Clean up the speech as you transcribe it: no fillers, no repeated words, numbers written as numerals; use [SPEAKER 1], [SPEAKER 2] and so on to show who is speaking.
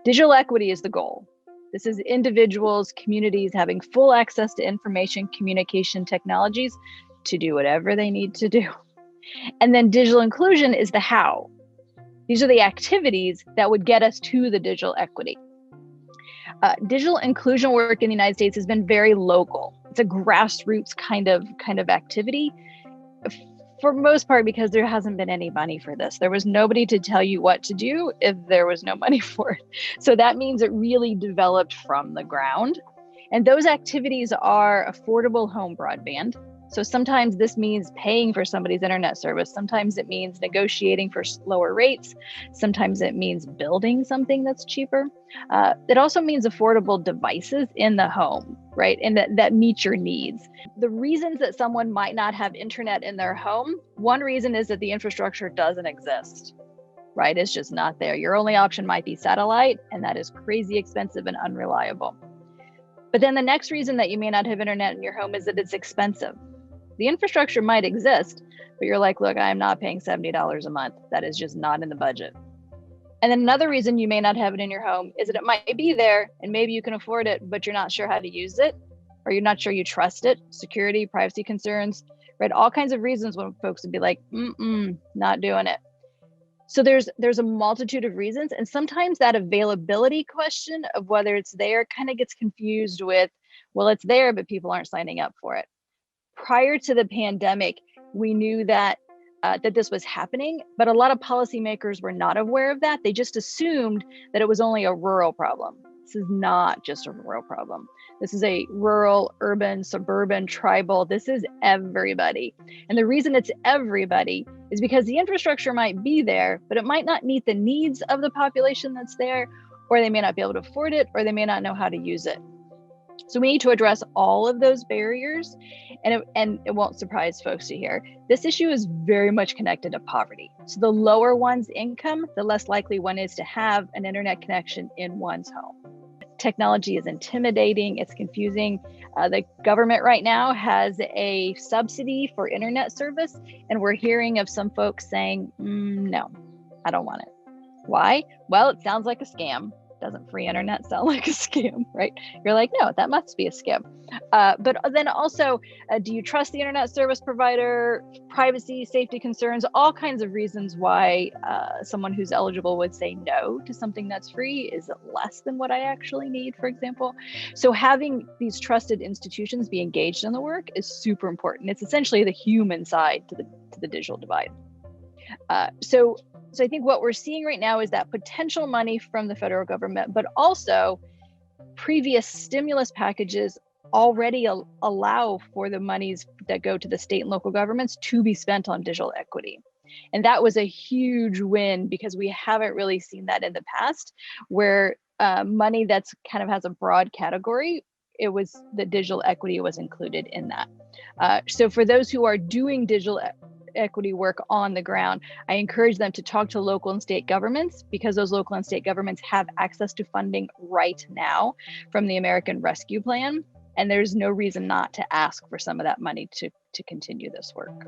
[SPEAKER 1] Digital equity is the goal. This is individuals, communities having full access to information, communication technologies to do whatever they need to do. And then digital inclusion is the how. These are the activities that would get us to the digital equity. Digital inclusion work in the United States has been very local. It's a grassroots kind of activity, for most part because there hasn't been any money for this. There was nobody to tell you what to do if there was no money for it. So that means it really developed from the ground. And those activities are affordable home broadband. So sometimes this means paying for somebody's internet service. Sometimes it means negotiating for lower rates. Sometimes it means building something that's cheaper. It also means affordable devices in the home, right? And that meet your needs. The reasons that someone might not have internet in their home, one reason is that the infrastructure doesn't exist, right? It's just not there. Your only option might be satellite, and that is crazy expensive and unreliable. But then the next reason that you may not have internet in your home is that it's expensive. The infrastructure might exist, but you're like, look, I'm not paying $70 a month. That is just not in the budget. And then another reason you may not have it in your home is that it might be there and maybe you can afford it, but you're not sure how to use it, or you're not sure you trust it, security, privacy concerns, right? All kinds of reasons when folks would be like, not doing it. So there's a multitude of reasons. And sometimes that availability question of whether it's there kind of gets confused with, well, it's there, but people aren't signing up for it. Prior to the pandemic, we knew that this was happening, but a lot of policymakers were not aware of that. They just assumed that it was only a rural problem. This is not just a rural problem. This is a rural, urban, suburban, tribal. This is everybody. And the reason it's everybody is because the infrastructure might be there, but it might not meet the needs of the population that's there, or they may not be able to afford it, or they may not know how to use it. So we need to address all of those barriers, and it won't surprise folks to hear, this issue is very much connected to poverty. So the lower one's income, the less likely one is to have an internet connection in one's home. Technology is intimidating, it's confusing. The government right now has a subsidy for internet service, and we're hearing of some folks saying, no, I don't want it. Why? Well, it sounds like a scam. Doesn't free internet sound like a scam, right? You're like, no, that must be a scam. But then also, do you trust the internet service provider? Privacy, safety concerns, all kinds of reasons why someone who's eligible would say no to something that's free. Is it less than what I actually need, for example? So having these trusted institutions be engaged in the work is super important. It's essentially the human side to the digital divide. So I think what we're seeing right now is that potential money from the federal government, but also previous stimulus packages already allow for the monies that go to the state and local governments to be spent on digital equity. And that was a huge win because we haven't really seen that in the past, where money that's kind of has a broad category, it was the digital equity was included in that. So for those who are doing digital equity work on the ground, I encourage them to talk to local and state governments, because those local and state governments have access to funding right now from the American Rescue Plan. And there's no reason not to ask for some of that money to continue this work.